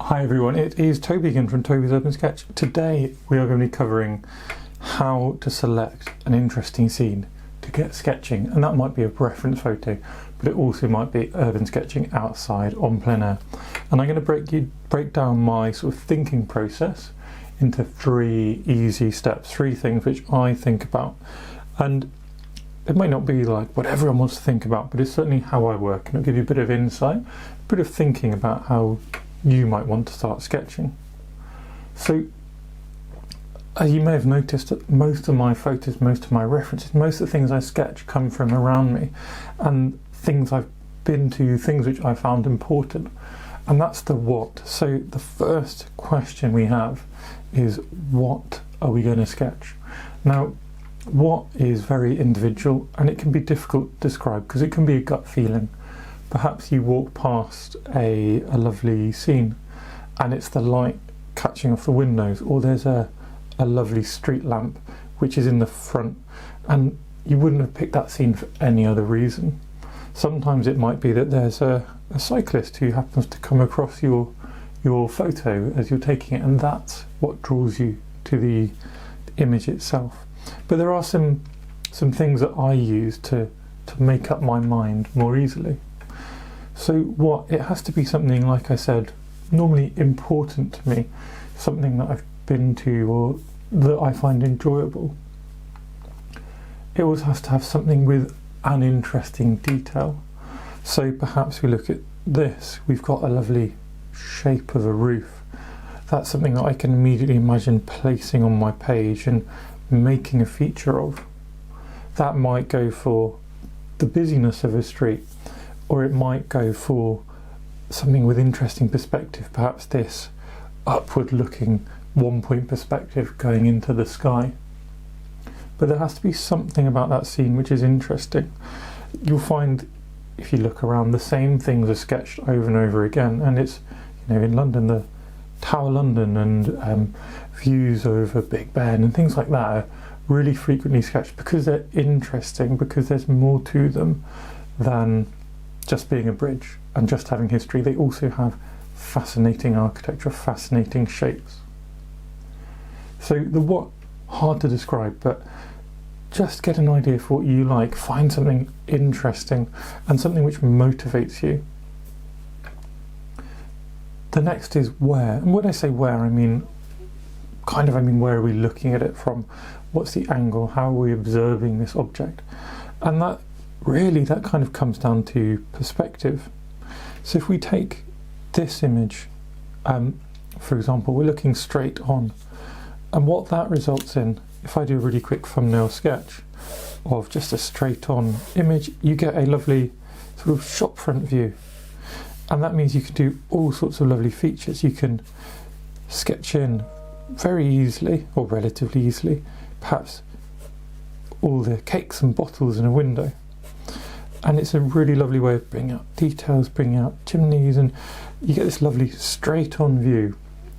Hi everyone, it is Toby again from Toby's Urban Sketch. Today we are going to be covering how to select an interesting scene to get sketching, and that might be a reference photo, but it also might be urban sketching outside on plein air. And I'm going to break down my sort of thinking process into 3 easy steps, 3 things which I think about. And it might not be like what everyone wants to think about, but it's certainly how I work, and it'll give you a bit of insight, a bit of thinking about how you might want to start sketching. So as you may have noticed, that most of my photos, most of my references, most of the things I sketch come from around me and things I've been to, things which I found important, and that's the what. So the first question we have is, what are we going to sketch? Now, what is very individual, and it can be difficult to describe because it can be a gut feeling. Perhaps you walk past a lovely scene and it's the light catching off the windows, or there's a lovely street lamp which is in the front, and you wouldn't have picked that scene for any other reason. Sometimes it might be that there's a cyclist who happens to come across your photo as you're taking it, and that's what draws you to the image itself. But there are some things that I use to make up my mind more easily. So it has to be something, like I said, normally important to me, something that I've been to or that I find enjoyable. It also has to have something with an interesting detail. So perhaps we look at this, we've got a lovely shape of a roof. That's something that I can immediately imagine placing on my page and making a feature of. That might go for the busyness of a street, or it might go for something with interesting perspective, perhaps this upward looking 1-point perspective going into the sky. But there has to be something about that scene which is interesting. You'll find, if you look around, the same things are sketched over and over again, and it's, in London, the Tower London and views over Big Ben and things like that are really frequently sketched because they're interesting, because there's more to them than just being a bridge and just having history. They also have fascinating architecture, fascinating shapes. So the what, hard to describe, but just get an idea for what you like. Find something interesting and something which motivates you. The next is where, and when I say where, I mean where are we looking at it from? What's the angle? How are we observing this object? And that kind of comes down to perspective. So if we take this image, for example, we're looking straight on, and what that results in, if I do a really quick thumbnail sketch of just a straight on image, you get a lovely sort of shop front view. And that means you can do all sorts of lovely features. You can sketch in very easily, or relatively easily, perhaps all the cakes and bottles in a window. And it's a really lovely way of bringing out details, bringing out chimneys, and you get this lovely straight on view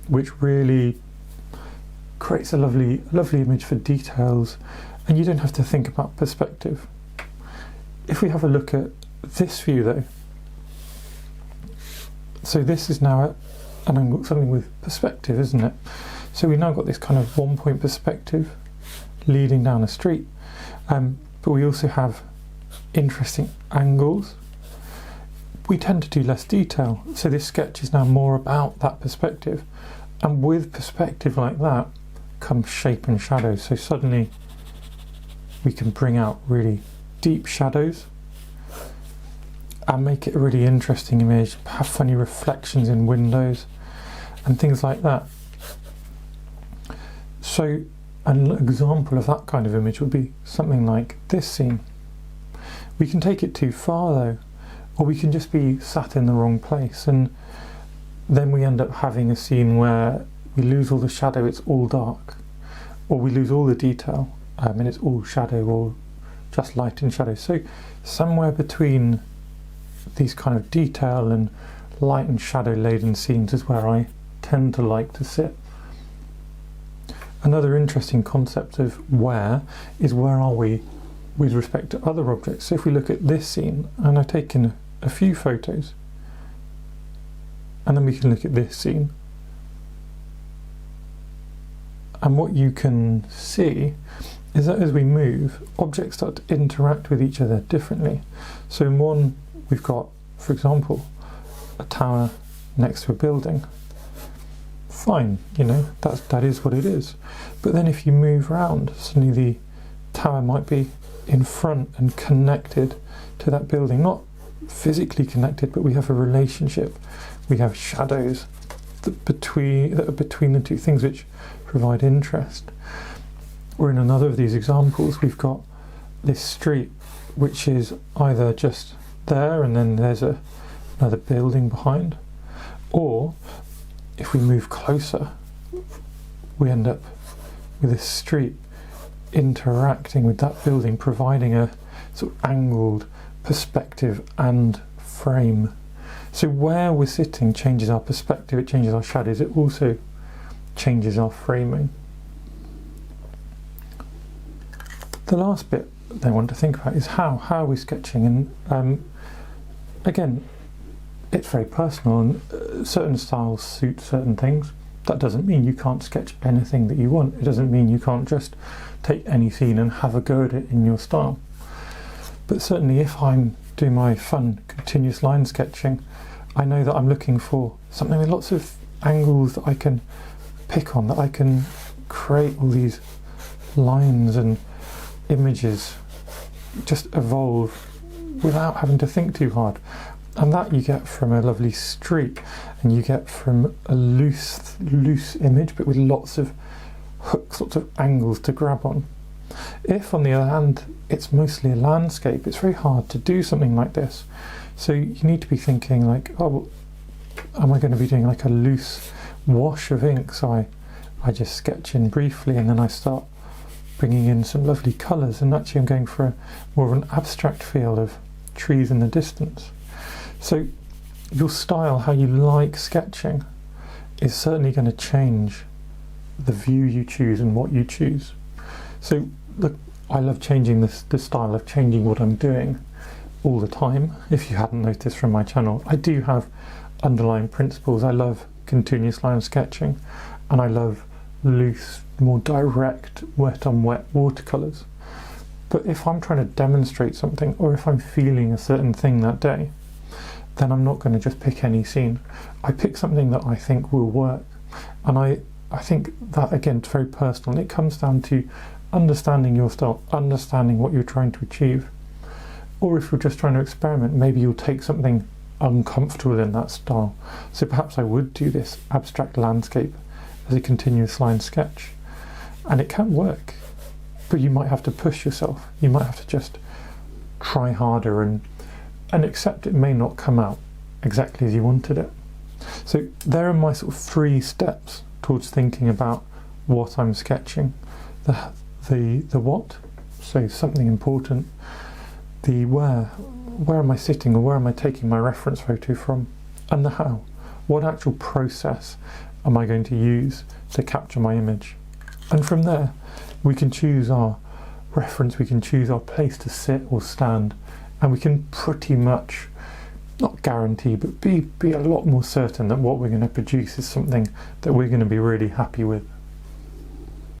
which really creates a lovely image for details, and you don't have to think about perspective. If we have a look at this view though, so this is now at an angle, something with perspective, isn't it? So we've now got this kind of 1-point perspective leading down a street, but we also have interesting angles. We tend to do less detail, so this sketch is now more about that perspective, and with perspective like that comes shape and shadow. So suddenly we can bring out really deep shadows and make it a really interesting image, have funny reflections in windows and things like that. So an example of that kind of image would be something like this scene. We can take it too far though, or we can just be sat in the wrong place, and then we end up having a scene where we lose all the shadow, it's all dark, or we lose all the detail and it's all shadow or just light and shadow. So somewhere between these kind of detail and light and shadow laden scenes is where I tend to like to sit. Another interesting concept of where is, where are we with respect to other objects? So if we look at this scene, and I've taken a few photos, and then we can look at this scene. And what you can see is that as we move, objects start to interact with each other differently. So in one, we've got, for example, a tower next to a building. Fine, you know, that is what it is. But then if you move around, suddenly the tower might be in front and connected to that building. Not physically connected, but we have a relationship. We have shadows that are between the two things, which provide interest. Or in another of these examples, we've got this street, which is either just there and then there's another building behind, or if we move closer, we end up with this street interacting with that building, providing a sort of angled perspective and frame. So where we're sitting changes our perspective, it changes our shadows, it also changes our framing. The last bit I want to think about is how are we sketching, and again, it's very personal, and certain styles suit certain things. That doesn't mean you can't sketch anything that you want. It doesn't mean you can't just take any scene and have a go at it in your style. But certainly if I'm doing my fun continuous line sketching, I know that I'm looking for something with lots of angles that I can pick on, that I can create all these lines and images just evolve without having to think too hard. And that you get from a lovely street, and you get from a loose image, but with lots of hooks, lots of angles to grab on. If, on the other hand, it's mostly a landscape, it's very hard to do something like this. So you need to be thinking like, oh, am I going to be doing like a loose wash of ink? So I just sketch in briefly, and then I start bringing in some lovely colours, and actually I'm going for more of an abstract feel of trees in the distance. So your style, how you like sketching, is certainly going to change the view you choose and what you choose. So look, I love changing the style of changing what I'm doing all the time. If you hadn't noticed from my channel, I do have underlying principles. I love continuous line sketching, and I love loose, more direct, wet on wet watercolours. But if I'm trying to demonstrate something, or if I'm feeling a certain thing that day, then I'm not going to just pick any scene. I pick something that I think will work. And I think that, again, it's very personal. It comes down to understanding your style, understanding what you're trying to achieve. Or if you're just trying to experiment, maybe you'll take something uncomfortable in that style. So perhaps I would do this abstract landscape as a continuous line sketch. And it can work, but you might have to push yourself. You might have to just try harder and accept it may not come out exactly as you wanted it. So there are my sort of 3 steps towards thinking about what I'm sketching. The what, so something important. The where am I sitting, or where am I taking my reference photo from? And the how, what actual process am I going to use to capture my image? And from there, we can choose our reference, we can choose our place to sit or stand, and we can pretty much, not guarantee, but be a lot more certain that what we're going to produce is something that we're going to be really happy with.